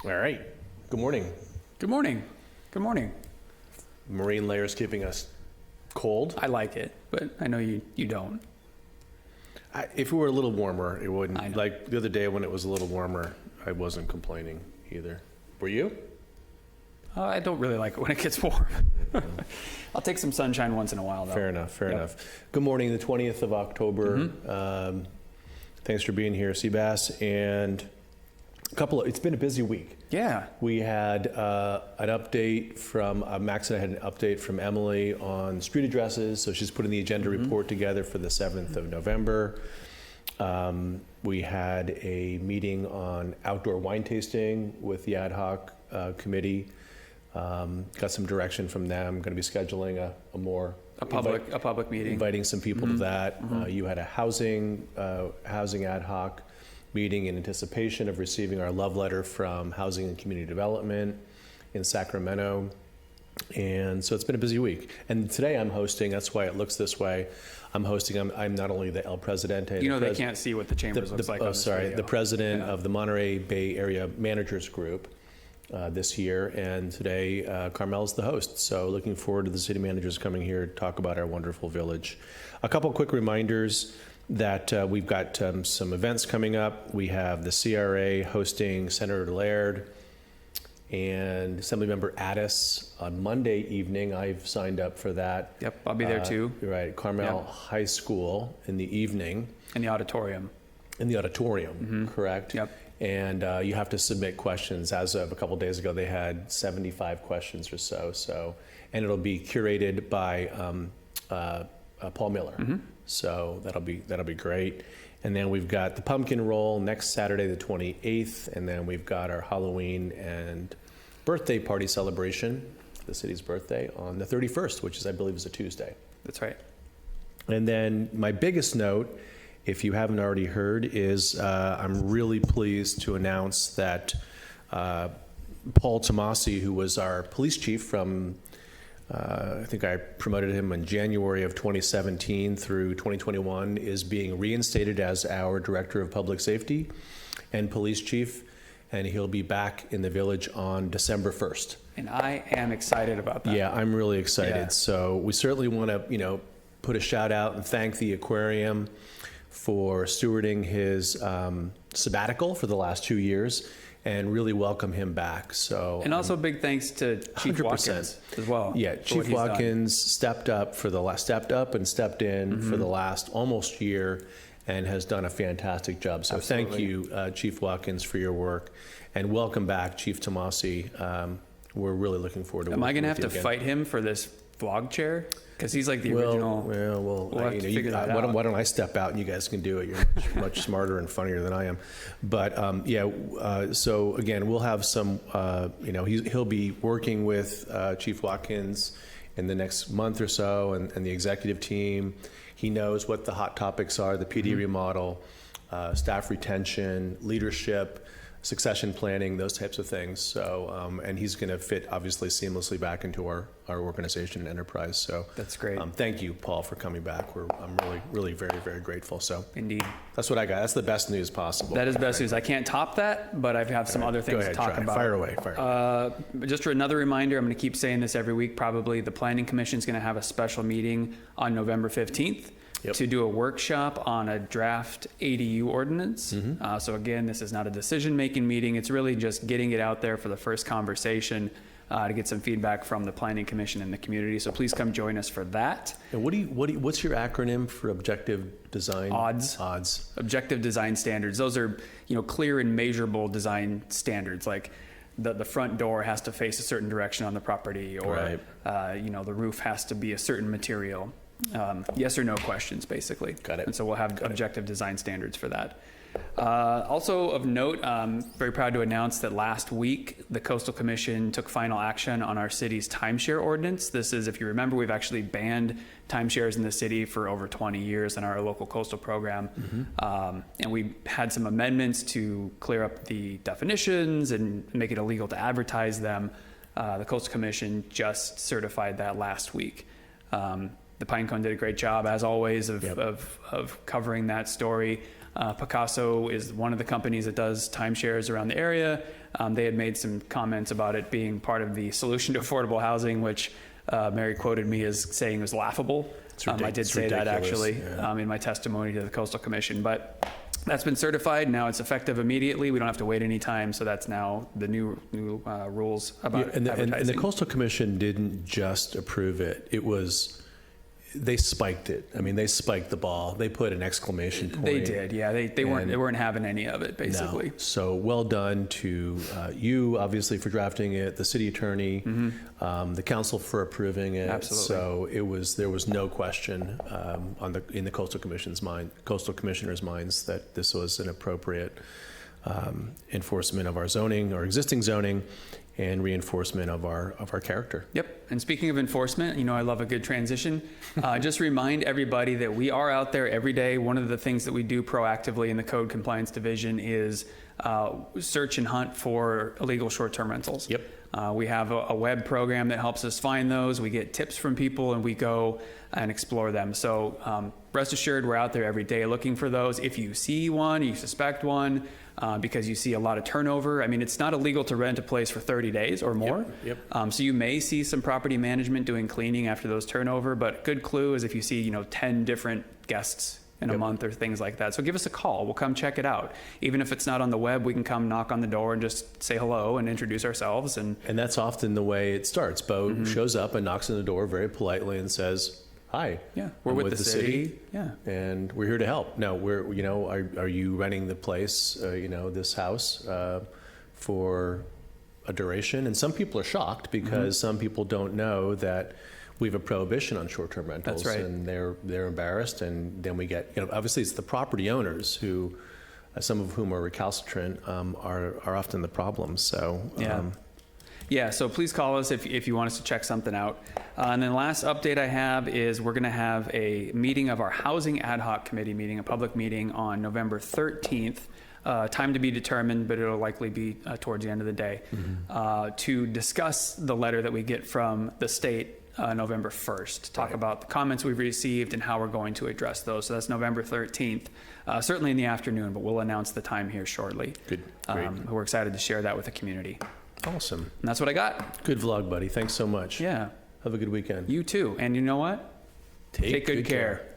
All right. Good morning. Good morning. Good morning. Marine layer's keeping us cold. I like it, but I know you don't. If it were a little warmer, it wouldn't. I know. Like the other day when it was a little warmer, I wasn't complaining either. Were you? I don't really like it when it gets warm. I'll take some sunshine once in a while, though. Fair enough. Fair enough. Good morning, the 20th of October. Thanks for being here, Seabass. And it's been a busy week. Yeah. We had an update from, Max and I had an update from Emily on street addresses. So she's putting the agenda report together for the 7th of November. We had a meeting on outdoor wine tasting with the ad hoc committee. Got some direction from them. Going to be scheduling a public meeting. Inviting some people to that. You had a housing ad hoc meeting in anticipation of receiving our love letter from Housing and Community Development in Sacramento. And so it's been a busy week. And today I'm hosting, that's why it looks this way. I'm not only the El Presidente. They can't see what the chambers looks like on this video. The president of the Monterey Bay Area Managers Group this year. And today, Carmel's the host. So looking forward to the city managers coming here to talk about our wonderful village. A couple quick reminders that we've got some events coming up. We have the CRA hosting Senator Laird and Assemblymember Addis on Monday evening. I've signed up for that. Yep, I'll be there too. Right, Carmel High School in the evening. In the auditorium. Correct. Yep. And you have to submit questions. As of a couple of days ago, they had 75 questions or so. And it'll be curated by Paul Miller. So that'll be great. And then we've got the pumpkin roll next Saturday, the 28th. And then we've got our Halloween and birthday party celebration, the city's birthday, on the 31st, which I believe is a Tuesday. That's right. And then my biggest note, if you haven't already heard, is I'm really pleased to announce that Paul Tomasi, who was our police chief from I think I promoted him in January of 2017 through 2021, is being reinstated as our Director of Public Safety and Police Chief, and he'll be back in the village on December 1st. And I am excited about that. Yeah, I'm really excited. Yeah. So we certainly want to, put a shout out and thank the aquarium for stewarding his sabbatical for the last 2 years, and really welcome him back. So, and also big thanks to Chief 100%. Watkins as well. Yeah, Chief Watkins stepped up and stepped in for the last almost year, and has done a fantastic job. So Thank you, Chief Watkins, for your work, and welcome back, Chief Tomasi. We're really looking forward to. Am I going to have to fight him for this vlog chair? Because he's like the original. Why don't I step out and you guys can do it? You're much smarter and funnier than I am. But so again, we'll have some. He'll be working with Chief Watkins in the next month or so, and the executive team. He knows what the hot topics are: the PD remodel, staff retention, leadership, succession planning, those types of things. So, and he's going to fit obviously seamlessly back into our organization and enterprise. So that's great. Thank you, Paul, for coming back. I'm really very, very grateful. So indeed, that's what I got. That's the best news possible. That is best news. I can't top that, but I have some other things to talk about. Fire away. Just for another reminder, I'm going to keep saying this every week. Probably the Planning Commission is going to have a special meeting on November 15th. Yep. To do a workshop on a draft ADU ordinance. So again, this is not a decision-making meeting. It's really just getting it out there for the first conversation to get some feedback from the Planning Commission and the community. So please come join us for that. And what's your acronym for objective design? ODDS. Objective design standards. Those are clear and measurable design standards, like the front door has to face a certain direction on the property, or the roof has to be a certain material. Yes or no questions, basically. Got it. And so we'll have objective design standards for that. Also of note, very proud to announce that last week the Coastal Commission took final action on our city's timeshare ordinance. This is, if you remember, we've actually banned timeshares in the city for over 20 years in our local coastal program. And we had some amendments to clear up the definitions and make it illegal to advertise them. The Coastal Commission just certified that last week. The Pinecone did a great job, as always, of covering that story. Picasso is one of the companies that does timeshares around the area. They had made some comments about it being part of the solution to affordable housing, which Mary quoted me as saying was laughable. I did say that actually in my testimony to the Coastal Commission, but that's been certified. Now it's effective immediately. We don't have to wait any time. So that's now the new rules about advertising. And the Coastal Commission didn't just approve it. It was, they spiked it. I mean, they spiked the ball. They put an exclamation point. They did, yeah. They weren't having any of it, basically. No. So well done to you, obviously, for drafting it, the city attorney, the council for approving it. Absolutely. So there was no question in the Coastal Commissioner's minds that this was an appropriate enforcement of our zoning, our existing zoning, and reinforcement of our character. Yep. And speaking of enforcement, I love a good transition. Just remind everybody that we are out there every day. One of the things that we do proactively in the Code Compliance Division is search and hunt for illegal short-term rentals. Yep. We have a web program that helps us find those. We get tips from people and we go and explore them. So rest assured, we're out there every day looking for those. If you see one, you suspect one, because you see a lot of turnover. I mean, it's not illegal to rent a place for 30 days or more. Yep. So you may see some property management doing cleaning after those turnover, but good clue is if you see, 10 different guests in a month or things like that. So give us a call. We'll come check it out. Even if it's not on the web, we can come knock on the door and just say hello and introduce ourselves. And that's often the way it starts. Bo shows up and knocks on the door very politely and says, "Hi, we're with the city. Yeah, and we're here to help." Now, are you renting the place, this house for a duration? And some people are shocked because some people don't know that we have a prohibition on short-term rentals. That's right. And they're embarrassed. And then we get, obviously it's the property owners who, some of whom are recalcitrant, are often the problem. So, yeah, so please call us if you want us to check something out. And then last update I have is we're going to have a meeting of our Housing Ad Hoc Committee meeting, a public meeting on November 13th. Time to be determined, but it'll likely be towards the end of the day, to discuss the letter that we get from the state November 1st. Talk about the comments we've received and how we're going to address those. So that's November 13th, certainly in the afternoon, but we'll announce the time here shortly. Good, great. We're excited to share that with the community. Awesome. And that's what I got. Good vlog, buddy. Thanks so much. Yeah. Have a good weekend. You too. And you know what? Take good care.